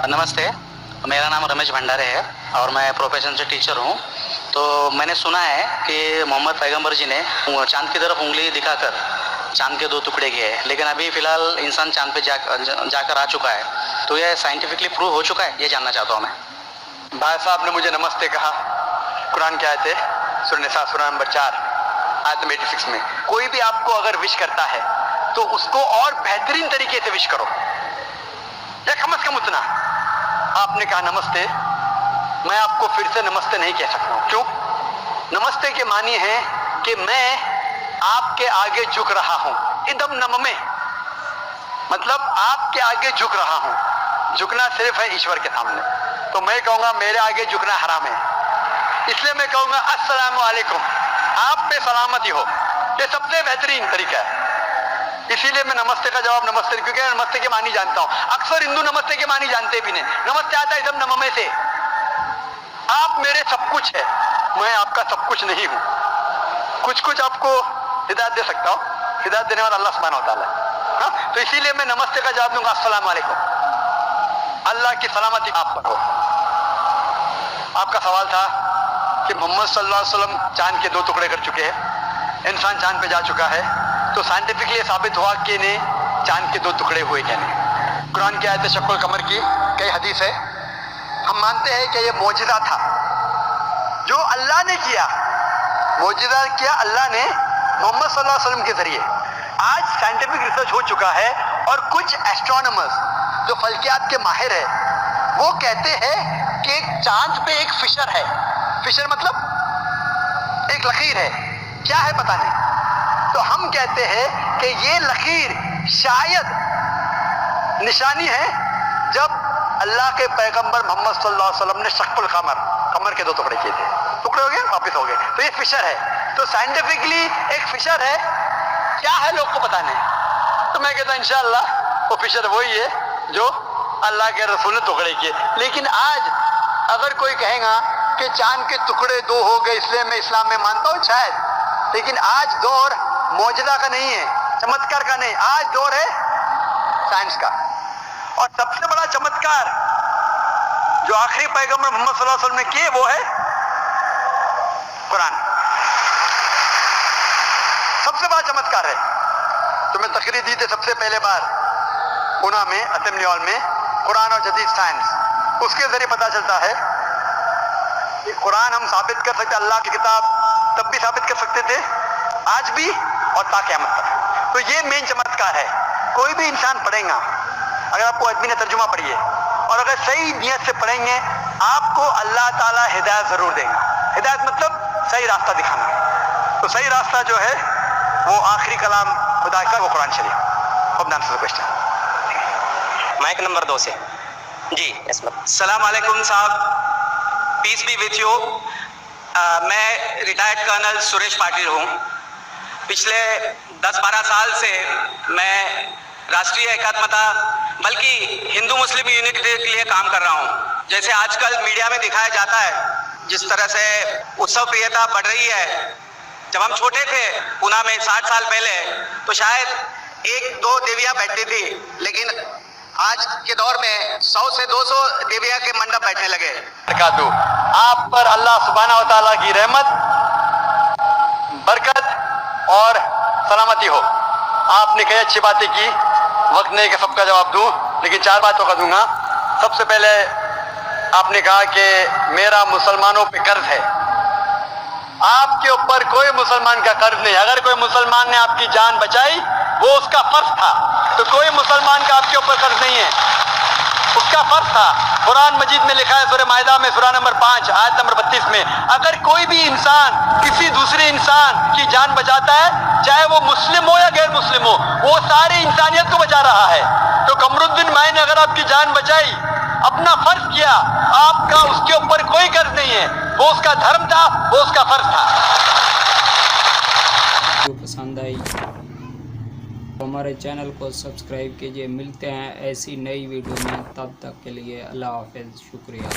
नमस्ते, मेरा नाम रमेश भंडारे है और मैं प्रोफेशन से टीचर हूँ। तो मैंने सुना है कि मोहम्मद पैगंबर जी ने चांद की तरफ उंगली दिखाकर चांद के 2 टुकड़े किए हैं, लेकिन अभी फ़िलहाल इंसान चांद पे जाकर आ चुका है। तो यह साइंटिफिकली प्रूव हो चुका है, ये जानना चाहता हूँ मैं। भाई साहब ने मुझे नमस्ते कहा। कुरान की आयत है सूरह निसा सूरह नंबर 4 आयत नंबर 86 में, कोई भी आपको अगर विश करता है तो उसको और बेहतरीन तरीके से विश करो, या कम से कम उतना। आपने कहा नमस्ते, मैं आपको फिर से नमस्ते नहीं कह सकता हूँ। क्यों? नमस्ते के मानी है कि मैं आपके आगे झुक रहा हूँ, इदम नम में, मतलब आपके आगे झुक रहा हूँ। झुकना सिर्फ है ईश्वर के सामने। तो मैं कहूँगा मेरे आगे झुकना हराम है, इसलिए मैं कहूँगा अस्सलामु अलैकुम, आप पे सलामती हो। ये सबसे बेहतरीन तरीका है। इसीलिए मैं नमस्ते का जवाब नमस्ते, क्योंकि मैं नमस्ते के मानी जानता हूँ। अक्सर हिंदू नमस्ते के मानी जानते भी नहीं। नमस्ते आता है एकदम नममे से, आप मेरे सब कुछ है, मैं आपका सब कुछ नहीं हूँ। कुछ कुछ आपको हिदायत दे सकता हूँ, हिदायत देने वाला अल्लाह सुब्हानहू व तआला है। हाँ? तो इसीलिए मैं नमस्ते का जवाब दूंगा अस्सलामु अलैकुम, अल्लाह की सलामती आप पर हो। आपका सवाल था कि मोहम्मद सल्लल्लाहु अलैहि वसल्लम चांद के 2 टुकड़े कर चुके हैं, इंसान चांद पे जा चुका है, तो साइंटिफिकली साबित हुआ कि ने चांद के 2 टुकड़े हुए क्या नहीं। कुरान की आयत शक्ल कमर की कई हदीस है। हम मानते हैं कि ये मौजिज़ा था जो अल्लाह ने किया, मौजिज़ा किया अल्लाह ने मोहम्मद सल्लल्लाहु अलैहि वसल्लम के जरिए। आज साइंटिफिक रिसर्च हो चुका है और कुछ एस्ट्रोनॉमर्स जो फल्कियात के माहिर है वो कहते हैं कि चांद पे एक फिशर है। फिशर मतलब एक लकीर है, क्या है पता नहीं। तो हम कहते हैं कि ये लकीर शायद निशानी है जब अल्लाह के पैगंबर मोहम्मद सल्लल्लाहु अलैहि वसल्लम ने शक्ल कमर के 2 टुकड़े किए थे। टुकड़े हो गए, वापिस हो गए, तो ये फिशर है। तो साइंटिफिकली एक फिशर है, क्या है लोग को पता नहीं। तो मैं कहता हूं इंशाअल्लाह वो फिशर वही है जो अल्लाह के रसूल ने टुकड़े किए। लेकिन आज अगर कोई कहेगा कि चांद के टुकड़े 2 हो गए इसलिए मैं इस्लाम में मानता हूँ, शायद। लेकिन आज दौर मौजज़ा का नहीं है, चमत्कार का नहीं, आज दौर है साइंस का। और सबसे बड़ा चमत्कार जो आखिरी पैगंबर मोहम्मद सल्लल्लाहु अलैहि वसल्लम ने किए वो है कुरान। सबसे बड़ा चमत्कार है। तो मैं तकरीर दी थी सबसे पहले बार पुणे में असेंबली हॉल में, कुरान और जदीद साइंस, उसके जरिए पता चलता है कि कुरान हम साबित कर सकते, अल्लाह की किताब तब भी साबित कर सकते थे, आज भी और ता क़यामत तक। तो ये मेन चमत्कार है। कोई भी इंसान पढ़ेगा, अगर आपको आदमी ने तर्जुमा पढ़ी है और अगर सही नियत से पढ़ेंगे, आपको अल्लाह ताला हिदायत जरूर देगा। हिदायत मतलब सही रास्ता दिखाना। तो सही रास्ता जो है वो आखिरी कलाम खुदा का, वो कुरान शरीफ। अब नाम से क्वेश्चन माइक नंबर 2 से जी। अस्सलाम वालेकुम साहब, पीस बी विथ यू। मैं रिटायर्ड कर्नल सुरेश पाटिल हूँ। पिछले 10-12 साल से मैं राष्ट्रीय एकात्मता बल्कि हिंदू मुस्लिम यूनिटी के लिए काम कर रहा हूँ। जैसे आजकल मीडिया में दिखाया जाता है, जिस तरह से उत्सव प्रियता बढ़ रही है। जब हम छोटे थे पुणे में 60 साल पहले, तो शायद 1-2 देवियाँ बैठती थी, लेकिन आज के दौर में 100 से 200 देवियाँ के मंडप बैठने लगे। आप पर अल्लाह सुब्हानहू व तआला की रहमत, बरकत और सलामती हो। आपने कई अच्छी बातें की, वक्त नहीं कि सबका जवाब दूं, लेकिन 4 बातों का दूंगा। सबसे पहले आपने कहा कि मेरा मुसलमानों पे कर्ज है। आपके ऊपर कोई मुसलमान का कर्ज नहीं। अगर कोई मुसलमान ने आपकी जान बचाई वो उसका फर्ज था, तो कोई मुसलमान का आपके ऊपर कर्ज नहीं है, उसका फर्ज था। कुरान मजीद में लिखा है सूरह माइदा में सूरह नंबर 5 आयत नंबर 32 में, अगर कोई भी इंसान किसी दूसरे इंसान की जान बचाता है, चाहे वो मुस्लिम हो या गैर मुस्लिम हो, वो सारी इंसानियत को बचा रहा है। तो कमरुद्दीन भाई ने अगर आपकी जान बचाई, अपना फर्ज किया, आपका उसके ऊपर कोई कर्ज नहीं है, वो उसका धर्म था, वो उसका फर्ज था। जो पसंद आई तो हमारे चैनल को सब्सक्राइब कीजिए। मिलते हैं ऐसी नई वीडियो में, तब तक के लिए अल्लाह हाफ़िज़, शुक्रिया।